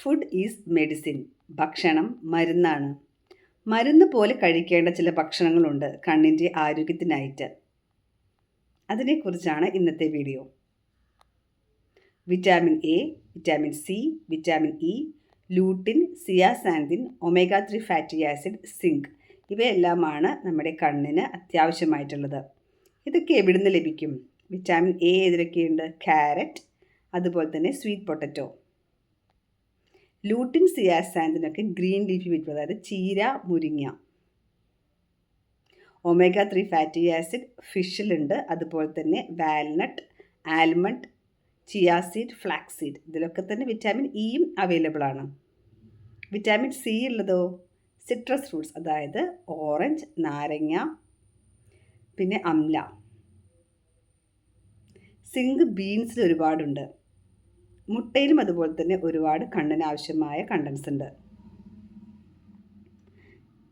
Food is medicine. ഭക്ഷണം മരുന്നാണ്. മരുന്ന് പോലെ കഴിക്കേണ്ട ചില ഭക്ഷണങ്ങളുണ്ട് കണ്ണിൻ്റെ ആരോഗ്യത്തിനായിട്ട്. അതിനെക്കുറിച്ചാണ് ഇന്നത്തെ video. Vitamin A, vitamin C, vitamin E, lutein, zeaxanthin, omega 3 fatty acid, zinc ഇവയെല്ലാമാണ് നമ്മുടെ കണ്ണിന് അത്യാവശ്യമായിട്ടുള്ളത്. ഇതൊക്കെ എവിടെ നിന്ന് ലഭിക്കും? Vitamin A ഏതിലൊക്കെയുണ്ട്? ക്യാരറ്റ്, അതുപോലെ തന്നെ സ്വീറ്റ് പൊട്ടറ്റോ. ലൂട്ടിൻ, സിയാസാന്തിനൊക്കെ ഗ്രീൻ ലീഫി വെജിറ്റബിൾ, അതായത് ചീര, മുരിങ്ങ. ഒമേഗ 3 ഫാറ്റി ആസിഡ് ഫിഷിലുണ്ട്, അതുപോലെ തന്നെ walnut, almond, chia seed, flax seed ഇതിലൊക്കെ തന്നെ വിറ്റാമിൻ ഇയും അവൈലബിൾ ആണ്. വിറ്റാമിൻ സി ഉള്ളതോ സിട്രസ് ഫ്രൂട്ട്സ്, അതായത് ഓറഞ്ച്, നാരങ്ങ, പിന്നെ അംല. സിങ്ക് ബീൻസിൽ ഒരുപാടുണ്ട്. മുട്ടയിലും അതുപോലെ തന്നെ ഒരുപാട് കണ്ണിന് ആവശ്യമായ കണ്ടൻസ് ഉണ്ട്.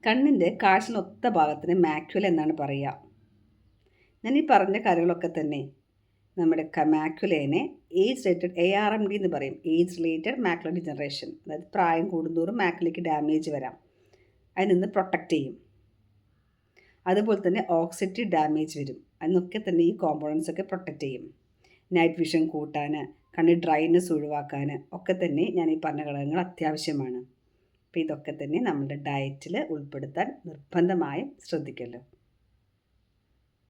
കണ്ണിൻ്റെ കാഴ്ചയിലൊത്ത ഭാഗത്തിന് മാക്യുല എന്നാണ് പറയുക. ഞാൻ ഈ പറഞ്ഞ കാര്യങ്ങളൊക്കെ തന്നെ നമ്മുടെ മാക്യുലേനെ ഏജ് റിലേറ്റഡ് ARMD എന്ന് പറയും. ഏജ് റിലേറ്റഡ് മാക്യുലർ ഡിജനറേഷൻ, അതായത് പ്രായം കൂടുന്തോറും മാക്യുലയ്ക്ക് ഡാമേജ് വരാം, അതിൽ നിന്ന് പ്രൊട്ടക്റ്റ് ചെയ്യും. അതുപോലെ തന്നെ ഓക്സിഡേറ്റീവ് ഡാമേജ് വരും, അതിനൊക്കെ തന്നെ ഈ കോമ്പോണൻസ് ഒക്കെ പ്രൊട്ടക്റ്റ് ചെയ്യും. നൈറ്റ് വിഷൻ കൂട്ടാൻ, കണ്ണിൽ ഡ്രൈനെസ് ഒഴിവാക്കാൻ ഒക്കെ തന്നെ ഞാൻ ഈ പറഞ്ഞ ഘടകങ്ങൾ അത്യാവശ്യമാണ്. അപ്പോൾ ഇതൊക്കെ തന്നെ നമ്മുടെ ഡയറ്റിൽ ഉൾപ്പെടുത്താൻ നിർബന്ധമായും ശ്രദ്ധിക്കല്ലോ.